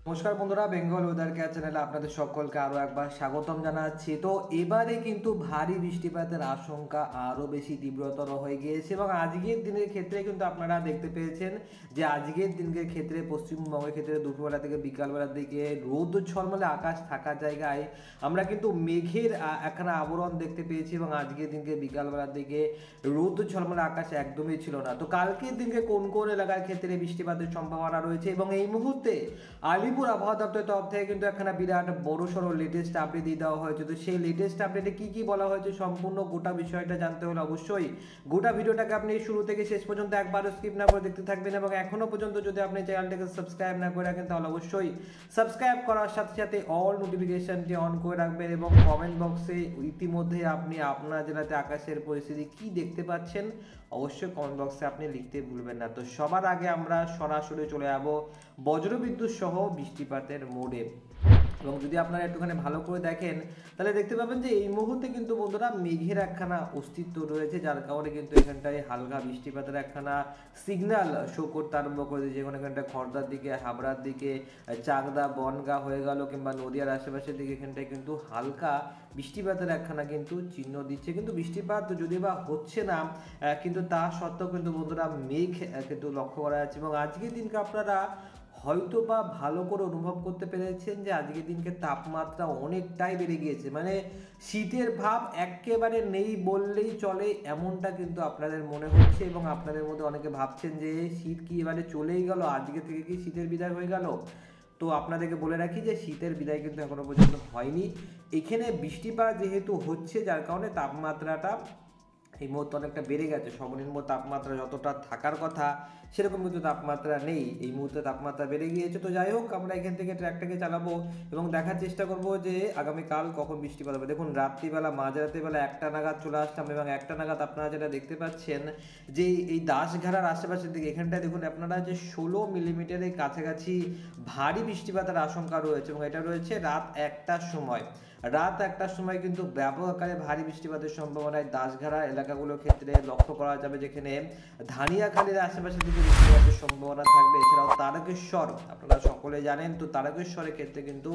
নমস্কার বন্ধুরা, Bengal weather care চ্যানেলে আপনাদের সকলকে আরও একবার স্বাগতম জানাচ্ছি। তো এবারে কিন্তু ভারী বৃষ্টিপাতের আশঙ্কা আরও বেশি তীব্রতর হয়ে গিয়েছে এবং আজকের দিনের ক্ষেত্রে কিন্তু আপনারা দেখতে পেয়েছেন যে আজকের দিনের ক্ষেত্রে পশ্চিমবঙ্গের ক্ষেত্রে দুপুরবেলা থেকে বিকালবেলার দিকে রোদ ঝলমলে আকাশ থাকার জায়গায় আমরা কিন্তু মেঘের একখানা আবরণ দেখতে পেয়েছি এবং আজকের দিনকে বিকালবেলার দিকে রোদ ঝলমলে আকাশ একদমই ছিল না। তো কালকের দিনকে কোন কোন এলাকার ক্ষেত্রে বৃষ্টিপাতের সম্ভাবনা রয়েছে এবং এই মুহূর্তে আলিপুর আবহাওয়া দপ্তরের তরফ থেকে কিন্তু একখানা বিরাট বড়সড় লেটেস্ট আপডেট দিয়ে দেওয়া হয়েছে। তো সেই লেটেস্ট আপডেটে কি কি বলা হয়েছে সম্পূর্ণ গোটা বিষয়টা জানতে হলে অবশ্যই গোটা ভিডিওটাকে আপনি শুরু থেকে শেষ পর্যন্ত একবারও স্কিপ না করে দেখতে থাকবেন এবং এখনো পর্যন্ত যদি আপনি চ্যানেলটাকে সাবস্ক্রাইব না করে রাখেন তাহলে অবশ্যই সাবস্ক্রাইব করার সাথে সাথে অল নোটিফিকেশনটি অন করে রাখবেন এবং কমেন্ট বক্সে ইতিমধ্যে আপনি আপনার জেলাতে আকাশের পরিস্থিতি কি দেখতে পাচ্ছেন অবশ্যই কমেন্ট বক্সে আপনি লিখতে ভুলবেন না। তো সবার আগে আমরা সরাসরি চলে যাব বজ্রবিদ্যুৎ সহ বৃষ্টিপাতের মোডে এবং যদি আপনারা একটুখানি ভালো করে দেখেন তাহলে দেখতে পাবেন যে এই মুহূর্তে কিন্তু বন্ধুরা মেঘের একখানা অস্তিত্ব রয়েছে, যার কারণে কিন্তু এখানটায় হালকা বৃষ্টিপাতের একখানা সিগন্যাল শো করতে আরম্ভ করে দিয়েছে। যেমন এখানটায় খড়দার দিকে, হাবড়ার দিকে, চাকদা, বনগাঁ হয়ে গেল কিংবা নদিয়ার আশেপাশের দিকে এখানটায় কিন্তু হালকা বৃষ্টিপাতের একখানা কিন্তু চিহ্ন দিচ্ছে। কিন্তু বৃষ্টিপাত যদি বা হচ্ছে না কিন্তু তা সত্ত্বেও কিন্তু বন্ধুরা মেঘ কিন্তু লক্ষ্য করা যাচ্ছে এবং আজকের দিনকে আপনারা হয়তো বা ভালো করে অনুভব করতে পেরেছেন যে আজকের দিনকে তাপমাত্রা অনেকটাই বেড়ে গিয়েছে, মানে শীতের ভাব একেবারে নেই বললেই চলে এমনটা কিন্তু আপনাদের মনে হচ্ছে এবং আপনাদের মধ্যে অনেকে ভাবছেন যে শীত কি এবারে চলেই গেল, আজকে থেকে কি শীতের বিদায় হয়ে গেল। তো আপনাদেরকে বলে রাখি যে শীতের বিদায় কিন্তু এখনো পর্যন্ত হয়নি। এখানে বৃষ্টিপাত যেহেতু হচ্ছে যার কারণে তাপমাত্রাটা এই মুহূর্তে অনেকটা বেড়ে গেছে। সর্বনিম্ন তাপমাত্রা যতটা থাকার কথা সেরকম কিন্তু তাপমাত্রা নেই, এই মুহূর্তে তাপমাত্রা বেড়ে গিয়েছে। তো যাই হোক, আমরা এখান থেকে ট্র্যাকটাকে চালাবো এবং দেখার চেষ্টা করব যে আগামীকাল কখন বৃষ্টিপাত হবে। দেখুন রাত্রিবেলা মাঝরাত্রিবেলা 1টা নাগাদ চলে আসলাম এবং 1টা নাগাদ আপনারা যেটা দেখতে পাচ্ছেন যে এই দাসঘাটার আশেপাশের দিকে এখানটায় দেখুন আপনারা যে 16 মিলিমিটারের কাছাকাছি ভারী বৃষ্টিপাতের আশঙ্কা রয়েছে এবং এটা রয়েছে রাত 1টার সময়। রাত 1টার সময় কিন্তু ব্যাপক আকারে ভারী বৃষ্টিপাতের সম্ভাবনায় দাসঘাটা এলাকাগুলোর ক্ষেত্রে লক্ষ্য করা যাবে, যেখানে ধানিয়াখালীর আশেপাশে দিকে বৃষ্টিপাতের সম্ভাবনা থাকবে। এছাড়াও তারকেশ্বর আপনারা সকলে জানেন, তো তারকেশ্বরের ক্ষেত্রে কিন্তু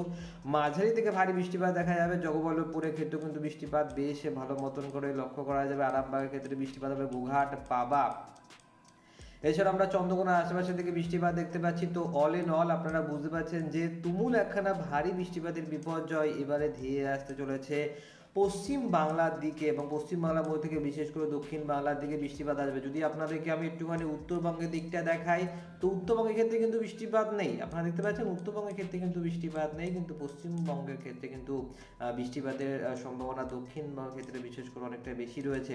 মাঝারি থেকে ভারী বৃষ্টিপাত দেখা যাবে। জগবল্লভপুরের ক্ষেত্রেও কিন্তু বৃষ্টিপাত বেশ ভালো মতন করে লক্ষ্য করা যাবে। আরামবাগের ক্ষেত্রে বৃষ্টিপাত হবে, গোঘাট, পাবা। এছাড়া আমরা চন্দ্রকোনার আশেপাশে থেকে বৃষ্টিপাত দেখতে পাচ্ছি। তো অল ইন অল আপনারা বুঝতে পারছেন যে তুমুল একখানা ভারী বৃষ্টিপাতের বিপর্যয় এবারে ধেয়ে আসতে চলেছে পশ্চিম বাংলার দিকে এবং পশ্চিম বাংলার মধ্যে থেকে বিশেষ করে দক্ষিণ বাংলার দিকে বৃষ্টিপাত আসবে। যদি আপনাদেরকে আমি একটুখানি উত্তরবঙ্গের দিকটা দেখাই তো উত্তরবঙ্গের ক্ষেত্রে কিন্তু বৃষ্টিপাত নেই। আপনারা দেখতে পাচ্ছেন উত্তরবঙ্গের ক্ষেত্রে কিন্তু বৃষ্টিপাত নেই, কিন্তু পশ্চিমবঙ্গের ক্ষেত্রে কিন্তু বৃষ্টিপাতের সম্ভাবনা দক্ষিণবঙ্গের ক্ষেত্রে বিশেষ করে অনেকটা বেশি রয়েছে।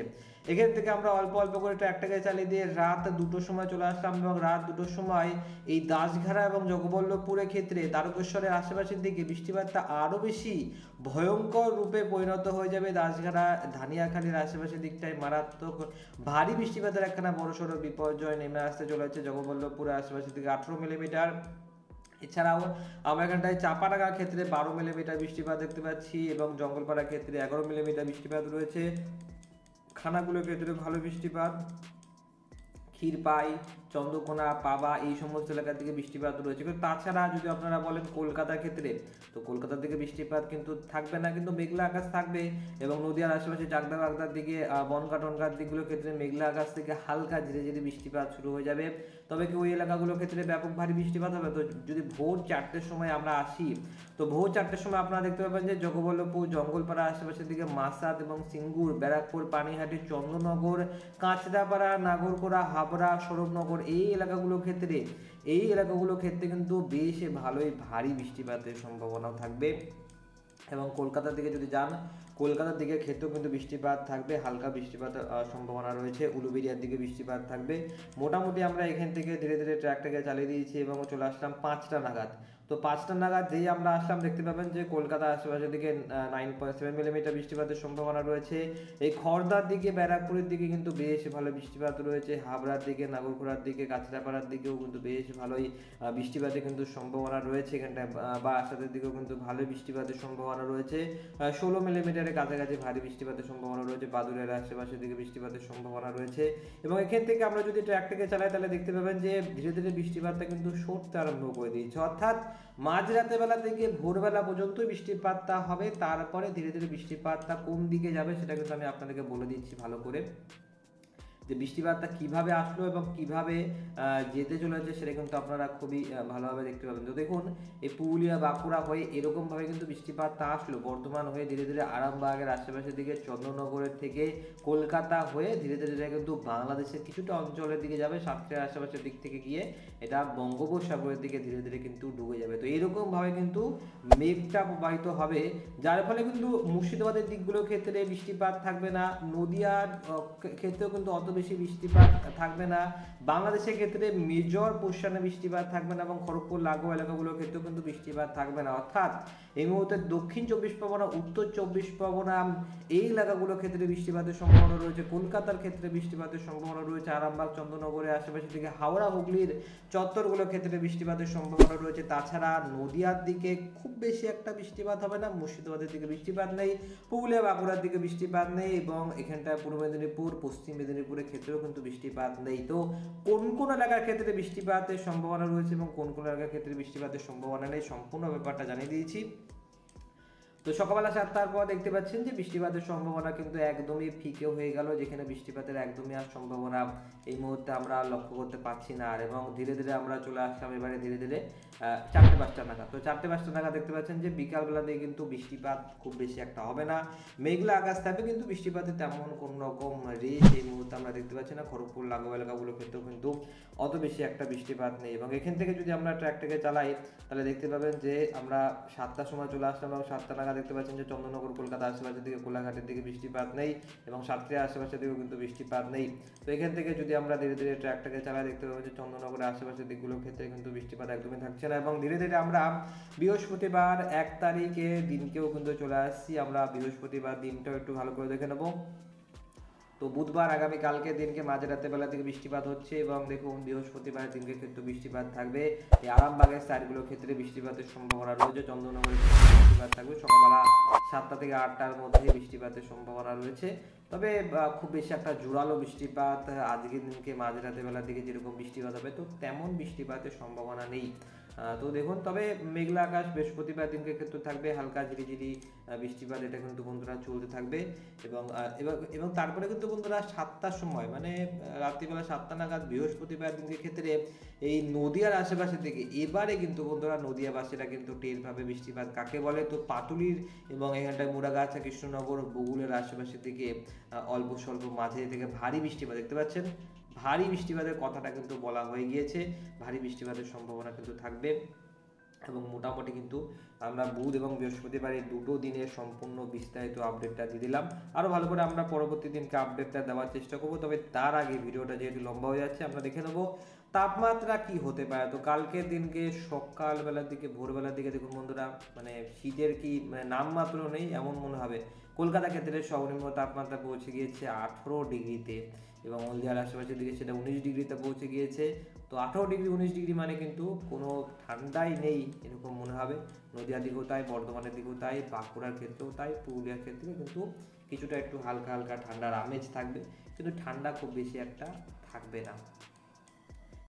এখান থেকে আমরা অল্প অল্প করে ট্র্যাকটাকে চালিয়ে দিয়ে রাত 2টোর সময় চলে আসলাম এবং রাত 2টোর সময় এই দাসঘাটা এবং জগবল্লভপুরের ক্ষেত্রে তারকেশ্বরের আশেপাশের দিকে বৃষ্টিপাতটা আরও বেশি ভয়ঙ্কর রূপে পরিণত হয়ে যাবে। দাসঘাটা, ধানিয়াখালীর আশেপাশের দিকটায় মারাত্মক ভারী বৃষ্টিপাতের একখানা বড়সড় বিপর্যয় নেমে আসতে চলেছে। জগবল্লভপুরের আশেপাশের দিকে 18 মিলিমিটার। এছাড়াও আমরা এখানটায় চাপাডাঙ্গার ক্ষেত্রে 12 মিলিমিটার বৃষ্টিপাত দেখতে পাচ্ছি এবং জঙ্গলপাড়ার ক্ষেত্রে 11 মিলিমিটার বৃষ্টিপাত রয়েছে। খানাগুলোর ক্ষেত্রে ভালো বৃষ্টিপাত, ক্ষীরপাই, চন্দ্রকোনা, পাবা এই সমস্ত এলাকার দিকে বৃষ্টিপাত রয়েছে। কিন্তু তাছাড়া যদি আপনারা বলেন কলকাতার ক্ষেত্রে, তো কলকাতার দিকে বৃষ্টিপাত কিন্তু থাকবে না, কিন্তু মেঘলা আকাশ থাকবে এবং নদীয়ার আশেপাশে চাকদা বাগদার দিকে, বনগাঁ টনগাঁর দিকগুলোর ক্ষেত্রে মেঘলা আকাশ থেকে হালকা ধীরে ধীরে বৃষ্টিপাত শুরু হয়ে যাবে। তবে কি ওই এলাকাগুলোর ক্ষেত্রে ব্যাপক ভারী বৃষ্টিপাত হবে। তো যদি ভোর 4টের সময় আমরা আসি তো ভোর 4টের সময় আপনারা দেখতে পাবেন যে জগবল্লভপুর, জঙ্গলপাড়া আশেপাশের দিকে মাসাদ এবং সিঙ্গুর, ব্যারাকপুর, পানিহাটি, চন্দ্রনগর, কাঁচরাপাড়া, নাগরকোড়া, হাবড়া, সৌরভনগর এই এলাকাগুলোর ক্ষেত্রে কিন্তু বেশ ভালোই ভারী বৃষ্টিপাতের সম্ভাবনা থাকবে। এবং কলকাতার দিকে যদি যান, কলকাতার দিকে ক্ষেত্রেও কিন্তু বৃষ্টিপাত থাকবে, হালকা বৃষ্টিপাতের সম্ভাবনা রয়েছে। উলুবেড়িয়ার দিকে বৃষ্টিপাত থাকবে। মোটামুটি আমরা এখান থেকে ধীরে ধীরে ট্র্যাকটাকে চালিয়ে দিয়েছি এবং চলে আসলাম 5টা নাগাদ। তো 5টা নাগাদ যেই আমরা আসলাম দেখতে পাবেন যে কলকাতা আশেপাশের দিকে 9.7 মিলিমিটার বৃষ্টিপাতের সম্ভাবনা রয়েছে। এই খড়দার দিকে, ব্যারাকপুরের দিকে কিন্তু বেশ ভালো বৃষ্টিপাত রয়েছে। হাবড়ার দিকে, নাগরকোড়ার দিকে, কাঁচরাপাড়ার দিকেও কিন্তু বেশ ভালোই বৃষ্টিপাতের কিন্তু সম্ভাবনা রয়েছে। এখানটায় বারাসাতের দিকেও কিন্তু ভালো বৃষ্টিপাতের সম্ভাবনা রয়েছে। 16 মিলিমিটারের কাছাকাছি ভারী বৃষ্টিপাতের সম্ভাবনা রয়েছে। বাদুড়ের আশেপাশের দিকে বৃষ্টিপাতের সম্ভাবনা রয়েছে এবং এখান থেকে আমরা যদি ট্র্যাকটাকে চালাই তাহলে দেখতে পাবেন যে ধীরে ধীরে বৃষ্টিপাতটা কিন্তু সরতে আরম্ভ করে দিয়েছে। অর্থাৎ মাঝরাতে বেলা থেকে ভোরবেলা পর্যন্ত বৃষ্টিপাতটা হবে, তারপরে ধীরে ধীরে বৃষ্টিপাতটা কোন দিকে যাবে সেটা কিন্তু আমি আপনাদেরকে বলে দিচ্ছি ভালো করে, যে বৃষ্টিপাতটা কিভাবে আসলো এবং কিভাবে যেতে চলেছে সেটা কিন্তু আপনারা খুবই ভালোভাবে দেখতে পাবেন। তো দেখুন এই পুরুলিয়া বাঁকুড়া হয়ে এরকমভাবে কিন্তু বৃষ্টিপাতটা আসলো, বর্ধমান হয়ে ধীরে ধীরে আরামবাগের আশেপাশের দিকে, চন্দননগরের থেকে কলকাতা হয়ে ধীরে ধীরে এটা কিন্তু বাংলাদেশের কিছুটা অঞ্চলের দিকে যাবে, সাতক্ষীরার আশেপাশের দিক থেকে গিয়ে এটা বঙ্গোপসাগরের দিকে ধীরে ধীরে কিন্তু ডুবে যাবে। তো এইরকমভাবে কিন্তু মেঘটা প্রবাহিত হবে, যার ফলে কিন্তু মুর্শিদাবাদের দিকগুলোর ক্ষেত্রে বৃষ্টিপাত থাকবে না, নদিয়ার ক্ষেত্রেও কিন্তু অত বেশি বৃষ্টিপাত থাকবে না, বাংলাদেশের ক্ষেত্রে মেজর পোর্শনে বৃষ্টিপাত থাকবে না, এবং খড়গপুর লাগোয়া এলাকাগুলোর ক্ষেত্রেও কিন্তু বৃষ্টিপাত থাকবে না। অর্থাৎ এই মুহূর্তে দক্ষিণ চব্বিশ পরগনা, উত্তর চব্বিশ পরগনা এই এলাকাগুলোর ক্ষেত্রে বৃষ্টিপাতের সম্ভাবনা রয়েছে, কলকাতার ক্ষেত্রে বৃষ্টিপাতের সম্ভাবনা রয়েছে, আরামবাগ চন্দননগরের আশেপাশে থেকে হাওড়া হুগলির চত্বরগুলোর ক্ষেত্রে বৃষ্টিপাতের সম্ভাবনা রয়েছে। তাছাড়া নদিয়ার দিকে খুব বেশি একটা বৃষ্টিপাত হবে না, মুর্শিদাবাদের দিকে বৃষ্টিপাত নেই, পুরুলিয়া বাঁকুড়ার দিকে বৃষ্টিপাত নেই, এবং এখানটায় পূর্ব মেদিনীপুর পশ্চিম মেদিনীপুরের ক্ষেত্রেও কিন্তু বৃষ্টিপাত নেই। তো কোন কোন এলাকার ক্ষেত্রে বৃষ্টিপাতের সম্ভাবনা রয়েছে এবং কোন কোন এলাকার ক্ষেত্রে বৃষ্টিপাতের সম্ভাবনা নেই সম্পূর্ণ ব্যাপারটা জানিয়ে দিয়েছি। তো সকালবেলা 7টার পর দেখতে পাচ্ছেন যে বৃষ্টিপাতের সম্ভাবনা কিন্তু একদমই ফিকে হয়ে গেল, যেখানে বৃষ্টিপাতের একদমই আর সম্ভাবনা এই মুহূর্তে আমরা লক্ষ্য করতে পারছি না। আর এবং ধীরে ধীরে আমরা চলে আসলাম এবারে ধীরে ধীরে 4টে-5টা নাগাদ। তো 4টে-5টা নাগাদ দেখতে পাচ্ছেন যে বিকালবেলা দিয়ে কিন্তু বৃষ্টিপাত খুব বেশি একটা হবে না, মেঘলা আকাশ থাকবে, কিন্তু বৃষ্টিপাতের তেমন কোনো রকম রেস এই মুহূর্তে আমরা দেখতে পাচ্ছি না। খড়গপুর লাগোয়া এলাকাগুলোর ক্ষেত্রেও কিন্তু অত বেশি একটা বৃষ্টিপাত নেই। এবং এখান থেকে যদি আমরা ট্র্যাকটাকে চালাই তাহলে দেখতে পাবেন যে আমরা 7টার সময় চলে আসলাম, এবং 7টা নাগাদ দেখতে পাচ্ছেন যে চন্দননগর কলকাতা আশেপাশের দিকে, কোলাঘাটের দিকে বৃষ্টিপাত নেই, এবং সাতক্ষীরা আশেপাশের দিকেও কিন্তু বৃষ্টিপাত নেই। তো এখান থেকে যদি আমরা ধীরে ধীরে ট্র্যাকটাকে চালাই দেখতে পাবো যে চন্দননগরের আশেপাশের দিকগুলোর ক্ষেত্রে কিন্তু বৃষ্টিপাত একদমই থাকছে না। এবং ধীরে ধীরে আমরা বৃহস্পতিবার 1 তারিখে দিনকেও কিন্তু চলে আসছি, আমরা বৃহস্পতিবার দিনটাও একটু ভালো করে দেখে নেবো। তো বুধবার আগামীকালকে দিনকে মাঝরাতে বেলা থেকে বৃষ্টিপাত হচ্ছে, এবং দেখুন বৃহস্পতিবার দিনকে ক্ষেত্রে বৃষ্টিপাত থাকবে, এই আরামবাগের সাইডগুলোর ক্ষেত্রে বৃষ্টিপাতের সম্ভাবনা রয়েছে, চন্দননগরের ক্ষেত্রে বৃষ্টিপাত থাকবে সকালবেলা 7টা থেকে 8টার মধ্যে বৃষ্টিপাতের সম্ভাবনা রয়েছে। তবে খুব বেশি একটা জোরালো বৃষ্টিপাত আজকের দিনকে মাঝরাতে বেলার দিকে যেরকম বৃষ্টিপাত হবে তো তেমন বৃষ্টিপাতের সম্ভাবনা নেই। তো দেখুন, তবে মেঘলা আকাশ বৃহস্পতিবার দিনকে ক্ষেত্রে থাকবে, হালকা ঝিরিঝিরি বৃষ্টিপাত এটা কিন্তু বন্ধুরা চলতে থাকবে। এবং এবং তারপরে কিন্তু বন্ধুরা 7টার সময় মানে রাত্রিবেলা 7টা নাগাদ বৃহস্পতিবার দিনকে ক্ষেত্রে এই নদিয়ার আশেপাশে থেকে এবারে কিন্তু বন্ধুরা নদিয়াবাসীরা কিন্তু টের পাবে বৃষ্টিপাত কাকে বলে। তো পাটুলির এবং এখানটায় মুড়াগাছা, কৃষ্ণনগর, বগুলের আশেপাশের দিকে অল্প স্বল্প মাঝে থেকে ভারী বৃষ্টিপাত দেখতে পাচ্ছেন, ভারী বৃষ্টিপাতের কথাটা কিন্তু বলা হয়ে গিয়েছে, ভারী বৃষ্টিপাতের সম্ভাবনা কিন্তু থাকবে। এবং মোটামুটি কিন্তু আমরা বুধ এবং বৃহস্পতিবার এই দুটো দিনের সম্পূর্ণ বিস্তারিত আপডেটটা দিয়ে দিলাম। আরও ভালো করে আমরা পরবর্তী দিনকে আপডেটটা দেওয়ার চেষ্টা করবো, তবে তার আগে ভিডিওটা যেহেতু লম্বা হয়ে যাচ্ছে আমরা দেখে নেবো তাপমাত্রা কি হতে পারে। তো কালকের দিনকে সকালবেলার দিকে ভোরবেলার দিকে দেখুন বন্ধুরা, মানে শীতের কি মানে নামমাত্র নেই এমন মনে হবে। কলকাতা ক্ষেত্রে সর্বনিম্ন তাপমাত্রা পৌঁছে গিয়েছে 18 ডিগ্রিতে, এবং হলদিয়ার আশেপাশের দিকে সেটা 19 ডিগ্রিতে পৌঁছে গিয়েছে। তো 18 ডিগ্রি 19 ডিগ্রি মানে কিন্তু কোনো ঠান্ডাই নেই এরকম মনে হবে। নদিয়ার দিকেও তাই, বর্ধমানের দিকেও তাই, বাঁকুড়ার ক্ষেত্রেও তাই, পুরুলিয়ার ক্ষেত্রেও কিন্তু কিছুটা একটু হালকা হালকা ঠান্ডার আমেজ থাকবে, কিন্তু ঠান্ডা খুব বেশি একটা থাকবে না।